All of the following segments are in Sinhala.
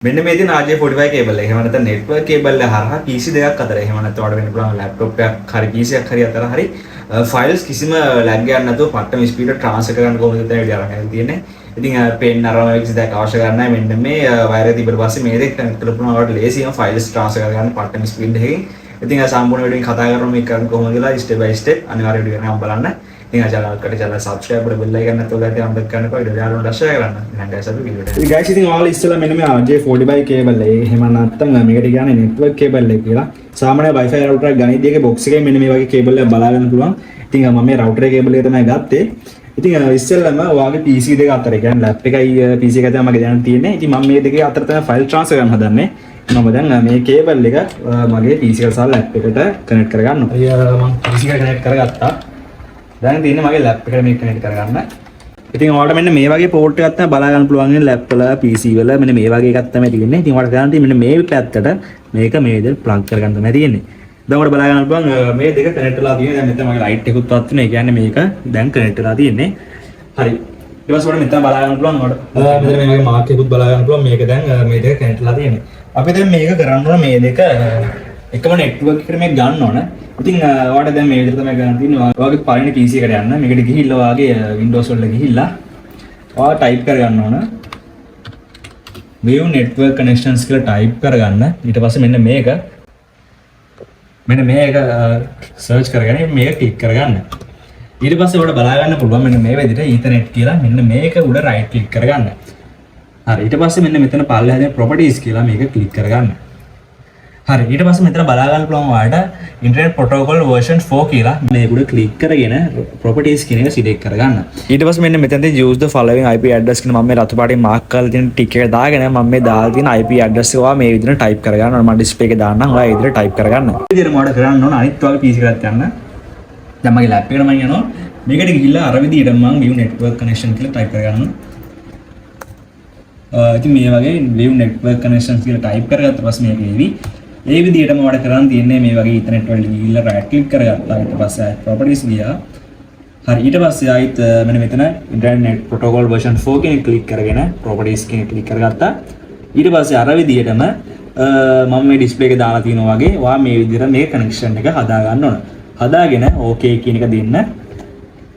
මෙන්න මේ තියෙන RJ45 කේබල් එක. එහෙම නැත්නම් නෙට්වර්ක් කේබල් එක හරහා PC දෙකක් අතර. එහෙම නැත්නම් ඔයාලට වෙන්න පුළුවන් ලැප්ටොප් එකක් හරි PC එකක් හරි අතර හරි ෆයිල්ස් කිසිම ලැග් එකක් නැතුව පට්ටම ස්පීඩ් එක ට්‍රාන්ස්ෆර් කරන්න කොහොමද කියන විදිහ අරගෙන තියෙන්නේ. ඉතින් පෙන් අරම එක්ස් දෙක අවශ්‍ය කරන්නේ මෙන්න මේ වයර් එක තිබ්බට පස්සේ මේ දෙක කනෙක්ට් කරලා පුළුවන් ඔයාලට ලේසියෙන් ෆයිල්ස් ට්‍රාන්ස්ෆර් කරගන්න පට්ටම ස්පීඩ් එකකින්. ඉතින් සම්පූර්ණ වීඩියෝ එකෙන් කතා කරමු මේක කරන්නේ කොහොමද කියලා ස්ටෙප් බයි ස්ටෙප් අනිවාර්ය වීඩියෝ එකක් බලන්න. ඉතින් channel subscribe කරලා bell icon එකත් ඔයාලට අම්බක් කරන්න කොයි ඩයාලුන්ට share කරන්න. එහෙනම් guys අපි වීඩියෝ එකට. guys ඉතින් ඔයාලා ඉස්සෙල්ලා මෙන්න මේ RJ45 කේබල් එක. එහෙම නැත්නම් මේකට කියන්නේ network කේබල් එක කියලා. සාමාන්‍ය wifi router එක ගණිතයක box එකේ මෙන්න මේ වගේ කේබල් එකක් බලා ගන්න පුළුවන්. ඉතින් මම මේ router එකේ කේබල් එක තමයි ගත්තේ. ඉතින් ඉස්සෙල්ලාම ඔයාගේ PC දෙක අතර කියන්නේ lap එකයි PC එක තමයි මගේ දැන් තියෙන්නේ. ඉතින් මම මේ දෙකේ අතර තමයි file transfer කරන්න හදන්නේ. මම දැන් මේ කේබල් එක මගේ PC එකට සහ lap එකට connect කරගන්නවා. මම PC එකට connect කරගත්තා. දැන් තියෙන්නේ මගේ ලැප් එකට මේක කනෙක්ට් කරගන්න. ඉතින් ඔයාලට මෙන්න මේ වගේ පෝට් එකක් තමයි බලා ගන්න පුළුවන් නේ ලැප් වල PC වල මෙන්න මේ වගේ එකක් තමයි තියෙන්නේ. ඉතින් ඔයාලට ගන්න තියෙන්නේ මෙන්න මේ පැත්තට මේක මේ විදිහට ප්ලග් කරගන්න තමයි තියෙන්නේ. දැන් ඔයාලට බලා ගන්න පුළුවන් මේ දෙක කනෙක්ට් වෙලා තියෙන්නේ. දැන් මෙතන මගේ ලයිට් එකකුත් වත් වෙනවා. ඒ කියන්නේ මේක දැන් කනෙක්ට් වෙලා තියෙන්නේ. හරි. ඊට පස්සේ ඔයාලට මෙතන බලා ගන්න පුළුවන් ඔයාලට මෙතන මේ වගේ මාක් එකකුත් බලා ගන්න පුළුවන්. මේක දැන් මේ දෙක කනෙක්ට් වෙලා තියෙන්නේ. අපි දැන් මේක කරන්න ඕන මේ දෙක එකම නෙට්වර්ක් එකට මේක ගන්න ඕන. ඉතින් ඔයාලට දැන් මේ විදිහට තමයි ගන්න තියෙන්නේ. ඔයාගේ පළවෙනි PC එකට යන්න. මේකට ගිහිල්ලා ඔයාගේ Windows වලට ගිහිල්ලා ඔයා ටයිප් කරගන්න ඕන. view network connections කියලා ටයිප් කරගන්න. ඊට පස්සේ මෙන්න මේක සර්ච් කරගෙන මේක ක්ලික් කරගන්න. ඊට පස්සේ ඔයාලට බලා ගන්න පුළුවන් මෙන්න මේ විදිහට Ethernet කියලා මෙන්න මේක උඩ right click කරගන්න. හරි. ඊට පස්සේ මෙන්න මෙතන පල්ලෙහා තියෙන properties කියලා මේක ක්ලික් කරගන්න. හරි. ඊට පස්සේ මෙතන බලා ගන්න පුළුවන් ඔයාලට internet protocol version 4 කියලා මේක උඩ ක්ලික් කරගෙන properties කියන එක select කරගන්න. ඊට පස්සේ මෙන්න මෙතනදී use the following IP address කියන මම මේ රතු පාටින් mark කරලා තියෙන ටික එක දාගෙන මම මේ දාලා තියෙන IP address එක ඔයා මේ විදිහට type කරගන්න ඕන. මම display එකේ දාන්නම්. ඔයා ඒ විදිහට type කරගන්න. මේ විදිහට මොඩ කරන්න ඕන අනිත් වගේ PC එකකට යන්න. දැන් මගේ lap එකට මම යනවා. මේකට ගිහිල්ලා අර විදිහට මම view network connection කියලා type කරගන්නවා. ඉතින් මේ වගේ view network connections කියලා type කරගත්ත පස්සේ මේක එවි. ඒ විදිහටම වඩ කරන් තියන්නේ මේ වගේ Ethernet වලට ගිහිල්ලා right click කරගත්තා. ඊට පස්සේ properties ගියා. හරි. ඊට පස්සේ ආයිත් මෙන්න මෙතන internet protocol version 4 කියන click කරගෙන properties කියන click කරගත්තා. ඊට පස්සේ අර විදිහටම මම මේ display එක දාලා තියෙනවා වගේ ඔයා මේ විදිහට මේ connection එක හදා ගන්න ඕන. හදාගෙන okay කියන එක දෙන්න.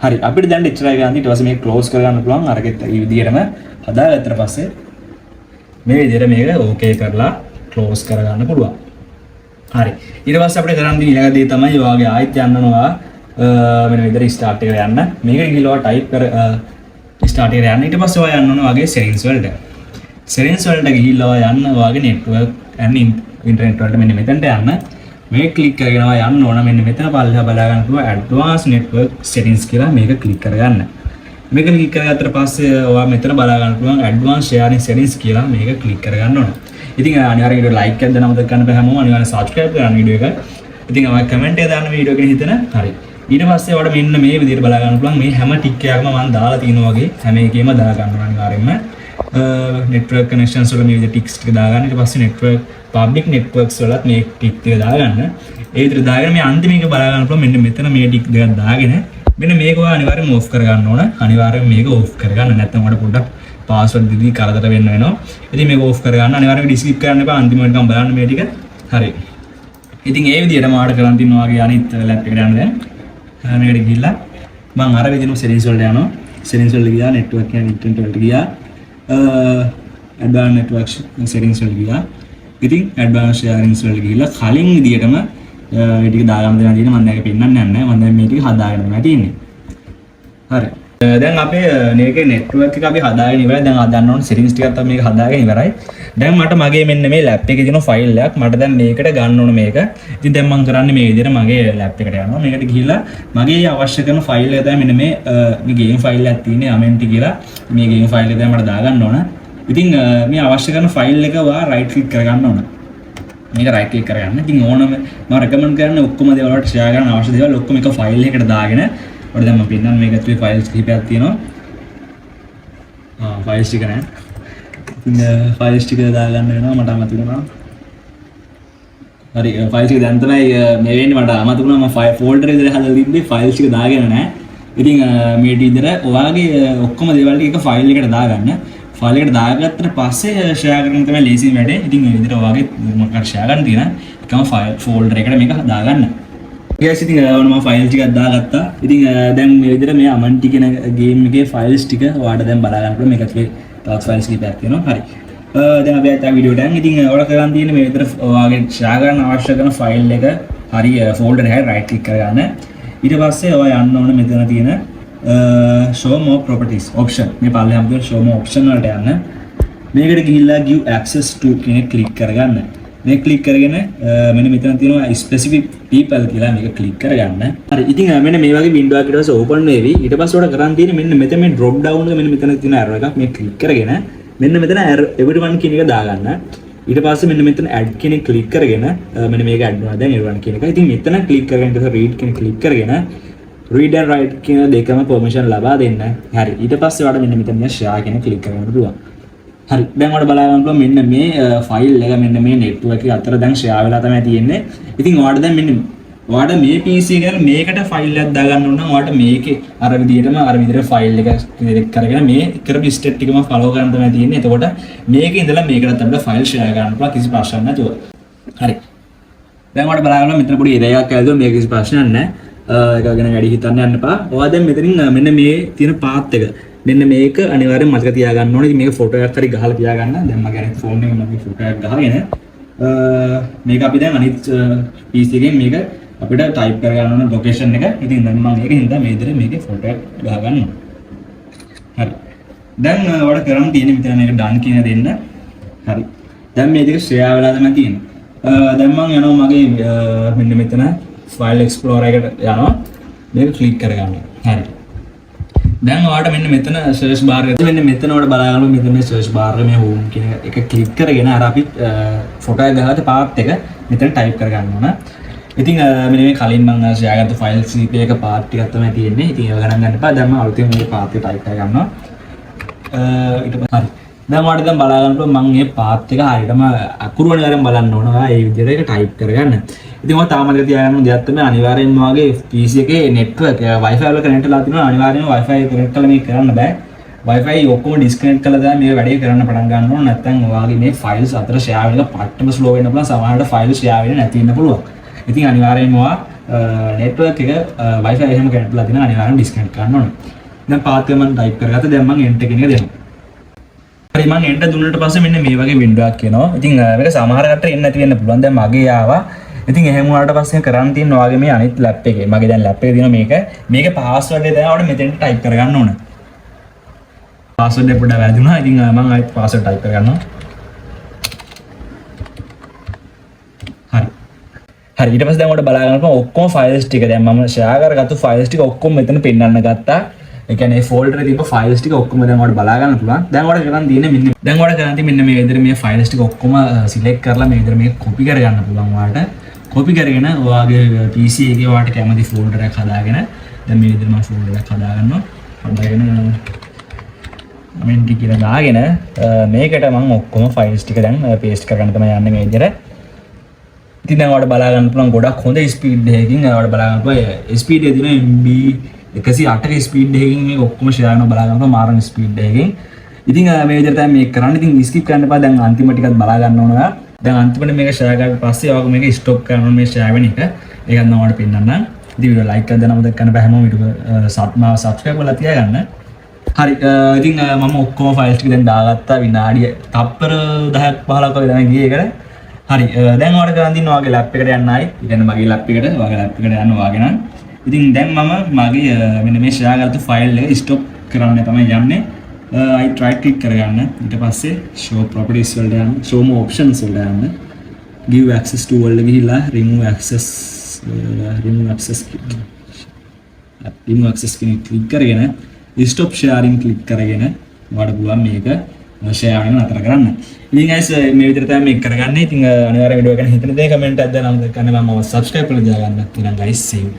හරි. අපිට දැන් එච්චරයි ගන්න. ඊට පස්සේ මේක close කරගන්න පුළුවන්. අරගෙත් මේ විදිහටම හදාගත්තට පස්සේ මේ විදිහට මේක okay කරලා close කරගන්න පුළුවන්. හරි. ඊට පස්සේ අපිට කරන්න තියෙන ඊළඟ දේ තමයි ඔයාගේ ආයෙත් යන්න ඕනවා මෙන්න විදිහට start එකට යන්න. මේකට ගිහලා type කර start එකට යන්න. ඊට පස්සේ ඔයා යන්න ඕන ඔයාගේ settings වලට. settings වලට ගිහිල්ලා ඔයා යන්න ඔයාගේ network and internet වලට මෙන්න මෙතනට යන්න. මේක click කරගෙන ඔයා යන්න ඕන මෙන්න මෙතන පල්ලෙහා බලා ගන්න පුළුවන් advanced network settings කියලා මේක click කරගන්න. මේක click කරගත්තට පස්සේ ඔයා මෙතන බලා ගන්න පුළුවන් advanced sharing settings කියලා මේක click කරගන්න ඕන. ඉතින් අනිවාර්යෙන් වීඩියෝ like එකක් දාන්න මතක ගන්න බෑ හැමෝම අනිවාර්යෙන් subscribe කරන්න වීඩියෝ එක. ඉතින් ඔයා comment එක දාන්න වීඩියෝ එකේ හිතන. හරි. ඊට පස්සේ ඔයාලට මෙන්න මේ විදිහට බලා ගන්න පුළුවන් මේ හැම ටික් එකක්ම මම දාලා තියෙනවා වගේ හැම එකේම දා ගන්න අනිවාර්යෙන්ම network connections වල මේ විදිහට ටික්ස් ටික දාගන්න. ඊට පස්සේ network public networks වලත් මේ ටික් ටික දාගන්න. ඒ විදිහට දාගෙන මේ අන්තිම එක බලා ගන්න පුළුවන් මෙන්න මෙතන මේ ටික් දෙකක් දාගෙන මෙන්න මේක ඔයා අනිවාර්යෙන්ම off කරගන්න ඕන. අනිවාර්යෙන්ම මේක off කරගන්න නැත්නම් ඔයාලට පොඩ්ඩක් password දීදී කරදර වෙන්න වෙනවා. ඉතින් මේක off කරගන්න අනිවාර්යයෙන්ම ඩිස්ක්‍රිප් කරන්න එපා. අන්තිමට නිකන් බලන්න මේ ටික. හරි. ඉතින් ඒ විදිහට මාඩ කරන් තිනවා වගේ අනිත් ලැප් එකට යන්න දැන්. මේකට ගිහිල්ලා මම අර විදිහටම settings වලට යනවා. settings වලට ගියා network කියන internet වලට ගියා. advanced network settings වලට ගියා. ඉතින් advanced sharing වලට ගිහිල්ලා කලින් විදිහටම මේ ටික දාගන්න දෙනවා තියෙන මම දැන් ඒක පෙන්නන්නේ නැහැ. මම දැන් මේ ටික හදාගෙන තමයි තියෙන්නේ. හරි. දැන් අපේ මේකේ network එක අපි හදාගෙන ඉවරයි. දැන් හදන්න ඕන settings ටිකක් තමයි මේක හදාගෙන ඉවරයි. දැන් මට මගේ මෙන්න මේ lap එකේ තියෙන file එකක් මට දැන් මේකට ගන්න ඕන මේක. ඉතින් දැන් මම කරන්නේ මේ විදිහට මගේ lap එකට යනවා. මේකට ගිහිල්ලා මගේ අවශ්‍ය කරන file එක තමයි මෙන්න මේ game file එකක් තියෙන්නේ amenti කියලා. මේ game file එක තමයි මට දාගන්න ඕන. ඉතින් මේ අවශ්‍ය කරන file එක ඔයා right click කරගන්න ඕන. මේක right click කරගන්න. ඉතින් ඕනම මම recommend කරන්නේ ඔක්කොම දේවල් වලට share කරන්න අවශ්‍ය දේවල් ඔක්කොම එක file එකකට දාගෙන ඔයාලා දැන් මම පෙන්නන්න මේක ඇතුලේ ෆයිල්ස් කිහිපයක් තියෙනවා. ෆයිල්ස් ටික නෑ. ඉතින් ෆයිල්ස් ටික දාගන්න වෙනවා මට අමතක වුණා. හරි ෆයිල්ස් ටික දැන් තමයි මේ වෙන්නේ මට අමතක වුණා මම ෆෝල්ඩර් එකේ දාලා තිබ්බේ ෆයිල්ස් ටික දාගෙන නෑ. ඉතින් මේ විදිහට ඔයාගේ ඔක්කොම දේවල් ටික එක ෆයිල් එකකට දාගන්න. ෆයිල් එකට දාගත්තට පස්සේ ෂෙයා කරන තමයි ලේසිම වැඩේ. ඉතින් මේ විදිහට ඔයාගේ මොකක් හරි ෂෙයා ගන්න තියෙන එකම ෆයිල් ෆෝල්ඩර් එකට මේක දාගන්න. guys ඉතින් මම ෆයිල් ටිකක් දාගත්තා. ඉතින් දැන් මේ විදිහට මේ අමන්ටි කියන ගේම් එකේ ෆයිල්ස් ටික ඔයාලට දැන් බලා ගන්න පුළුවන්. මේක ඇතුලේ තවත් ෆයිල්ස් කීපයක් තියෙනවා. හරි. දැන් අපි ආයෙත් වීඩියෝට යන්න. ඉතින් ඔයාලා කරන් තියෙන්නේ මේ විදිහට ඔයාගේ ෂෙයා කරන්න අවශ්‍ය කරන ෆයිල් එක හරි ෆෝල්ඩර් එකට රයිට් ක්ලික් කරගන්න. ඊට පස්සේ ඔයා යන්න ඕන මෙතන තියෙන show more properties option. මේ පල්ලෙහාම තියෙන show more option වලට යන්න. මේකට ගිහිල්ලා give access to කියන ක්ලික් කරගන්න. මේ ක්ලික් කරගෙන මෙන්න මෙතන තියෙනවා specific people කියලා මේක ක්ලික් කරගන්න. හරි. ඉතින් මෙන්න මේ වගේ window එකක් ඊට පස්සේ open වෙවි. ඊට පස්සේ උඩ කරන් තියෙන්නේ මෙන්න මෙතන මේ drop down එක මෙන්න මෙතන තියෙන arrow එකක් මේ ක්ලික් කරගෙන මෙන්න මෙතන everyone කියන එක දාගන්න. ඊට පස්සේ මෙන්න මෙතන add කියන එක ක්ලික් කරගෙන මෙන්න මේක add වෙනවා දැන් everyone කියන එක. ඉතින් මෙතන ක්ලික් කරගෙන ඊට පස්සේ read කියන ක්ලික් කරගෙන read and write කියන දෙකම permission ලබා දෙන්න. හරි. ඊට පස්සේ ඔයාලට මෙන්න මෙතන share කියන ක්ලික් කරගන්න පුළුවන්. හරි. දැන් ඔයාලට බලා ගන්න පුළුවන් මෙන්න මේ ෆයිල් එක මෙන්න මේ network එක අතර දැන් share වෙලා තමයි තියෙන්නේ. ඉතින් ඔයාලට දැන් මෙන්න ඔයාලට මේ PC එකට මේකට ෆයිල් එකක් දාගන්න ඕන නම් ඔයාලට මේකේ අර විදිහට ෆයිල් එක select කරගෙන මේ කරපු ස්ටෙප් ටිකම follow කරන්න තමයි තියෙන්නේ. එතකොට මේකේ ඉඳලා මේකට අපිට ෆයිල් share කරන්න පුළුවන් කිසි ප්‍රශ්නයක් නැතුව. හරි. දැන් ඔයාලට බලා ගන්න මෙතන පොඩි error එකක් ආවද මේක කිසි ප්‍රශ්නයක් නැහැ. ඒක ගැන වැඩි හිතන්න යන්න එපා. ඔයා දැන් මෙතනින් මෙන්න මේ තියෙන පාත් එක මෙන්න මේක අනිවාර්යෙන් මතක තියාගන්න ඕනේ. ඉතින් මේක ෆොටෝ එකක් හරි ගහලා තියාගන්න. දැන් මගේ අනිත් ෆෝන් එකේ මම ෆොටෝ එකක් ගහගෙන මේක අපි දැන් අනිත් PC එකෙන් මේක අපිට ටයිප් කරගන්න ඕන ලොකේෂන් එක. ඉතින් දැන් මම ඒකෙන් හින්දා මේ විදිහට මේකේ ෆොටෝ එකක් ගහගන්නවා. හරි. දැන් ඔයාලට කරන්න තියෙන්නේ මෙතන මේක done කියන දෙන්න. හරි. දැන් මේ දෙක share වෙලා තමයි තියෙන්නේ. දැන් මම යනවා මගේ මෙන්න මෙතන file explorer එකට යනවා. මේක ක්ලික් කරගන්න. හරි. දැන් ඔයාලට මෙන්න මෙතන search bar එක මෙන්න මෙතන ඔයාලට බලා ගන්න මෙතන මේ search bar එකේ මේ home කියන එක ක්ලික් කරගෙන අර අපි ෆොටෝ එක ගහලා පාත් එක මෙතන ටයිප් කරගන්න ඕන. ඉතින් මෙන්න මේ කලින් මම share කරපු file CP එක පාත් ටිකක් තමයි තියෙන්නේ. ඉතින් ඒව ගණන් ගන්න එපා. දැන් මම අලුතෙන් මේ පාත් එක ටයිප් කරගන්නවා. ඊට පස්සේ හරි. දැන් ඔයාලට දැන් බලා ගන්න පුළුවන් මම මේ පාත් එක හරියටම අකුරු වලින් බලන්න ඕන. ඔයා මේ විදිහට ඒක ටයිප් කරගන්න. ඉතින් ඔයා තාම මතක තියාගන්න දෙයක් තමයි අනිවාර්යෙන්ම ඔයාගේ PC එකේ network Wi-Fi වල connect වෙලා තියෙනවා. අනිවාර්යෙන්ම Wi-Fi connect කරලා මේක කරන්න බෑ. Wi-Fi ඔක්කොම disconnect කරලා තමයි මේ වැඩේ කරන්න පටන් ගන්න ඕන. නැත්නම් ඔයාගේ මේ files අතර share වෙන එක පට්ටම slow වෙන්න පුළුවන්. සමහරවිට files share වෙන්නේ නැති වෙන්න පුළුවන්. ඉතින් අනිවාර්යෙන්ම ඔයා network එක Wi-Fi එහෙම connect වෙලා තියෙනවා. අනිවාර්යෙන්ම disconnect කරන්න ඕන. දැන් path එක මම type කරගත්තා. දැන් මම enter කියන එක දෙනවා. හරි මම enter දුන්නාට පස්සේ මෙන්න මේ වගේ window එකක් එනවා. ඉතින් මේක සමහර කටට එන්නේ නැති වෙන්න පුළුවන්. දැන් මගේ ආවා. ඉතින් එහෙම වුණාට පස්සේ කරන්න තියෙන ඔයාගේ මේ අනිත් ලැප් එකේ මගේ දැන් ලැප් එකේ තියෙන මේකේ පාස්වර්ඩ් එක දැන් ඔයාලට මෙතෙන්ට ටයිප් කරගන්න ඕන. පාස්වර්ඩ් එක පොඩ්ඩක් වැරදුනා. ඉතින් මම ආයෙත් පාස්වර්ඩ් ටයිප් කරගන්නවා. හරි. හරි ඊට පස්සේ දැන් ඔයාලට බලා ගන්න පුළුවන් ඔක්කොම ෆයිල්ස් ටික දැන් මම ෂෙයා කරගත්තු ෆයිල්ස් ටික ඔක්කොම මෙතන පෙන්නන්න ගත්තා. ඒ කියන්නේ ෆෝල්ඩර් එකේ තිබ්බ ෆයිල්ස් ටික ඔක්කොම දැන් ඔයාලට බලා ගන්න පුළුවන්. දැන් ඔයාලට කරන් තියෙන්නේ මෙන්න මේ විදිහට මේ ෆයිල්ස් ටික ඔක්කොම සිලෙක්ට් කරලා මේ විදිහට මේක කොපි කරගන්න පුළුවන් ඔයාලට. කොපි කරගෙන ඔයාගේ PC එකේ ඔයාලට කැමති ෆෝල්ඩර් එකක් හදාගෙන දැන් මේ විදිහට මම ෆෝල්ඩර් එකක් හදාගන්නවා. හදාගෙන මෙන්ටි කියලා දාගෙන මේකට මම ඔක්කොම ෆයිල්ස් ටික දැන් පේස්ට් කරගන්න තමයි යන්නේ මේ විදිහට. ඉතින් දැන් ඔයාලට බලා ගන්න පුළුවන් ගොඩක් හොඳ ස්පීඩ් එකකින් ඔයාලට බලා ගන්න පුළුවන් ස්පීඩ් එක දින MB 108ක ස්පීඩ් එකකින් මේක ඔක්කොම ෂෙයා කරනවා බලා ගන්න පුළුවන් මාරන ස්පීඩ් එකකින්. ඉතින් මේ විදිහට තමයි මේක කරන්නේ. ඉතින් ස්කිප් කරන්න එපා. දැන් අන්තිම ටිකත් බලා ගන්න ඕන ඔයා. දැන් අන්තිමට මේක ෂෙයා කරලා පස්සේ ඔයාලා මේක ස්ටොප් කරන්න ඕනේ මේ ෂෙයා වෙන එක. ඒකත් මම ඔයාලට පෙන්නන්නම්. ඉතින් වීඩියෝ ලයික් කරලා දැනම දැක්කම බෑ හැමෝම වීඩියෝ සබ්ස්ක්‍රයිබ් කරලා තියාගන්න. හරි ඉතින් මම ඔක්කොම ෆයිල්ස් ටික දැන් දාගත්තා විනාඩිය තප්පර 10ක් 15ක් වගේ දැන් ගියේ ඒකට. හරි දැන් ඔයාලට කරන් දින්න ඔයාගේ ලැප් එකට යන්න ආයි. ඒ කියන්නේ මගේ ලැප් එකට ඔයාගේ ලැප් එකට යන්න ඔයාගේ නම්. ඉතින් දැන් මම මගේ මෙන්න මේ ෂෙයා කරපු ෆයිල් එක ස්ටොප් කරන්න තමයි යන්නේ. I right click කරගන්න. ඊට පස්සේ show properties වලට යන්න. show more options වලට යන්න. give access to වලට ගිහිල්ලා remove access කියන ක්ලික් කරගෙන stop sharing ක්ලික් කරගෙන ඔයාලට පුළුවන් මේක share වෙන නතර කරන්න. ඉතින් guys මේ විදිහට තමයි මේක කරගන්නේ. ඉතින් අනිවාර්යයෙන් වීඩියෝ එක ගැන හිතන දේ කමෙන්ට් එකක් දාලා නම් කරන්න මම subscribe කරලා තියාගන්න. ඉතින් guys see you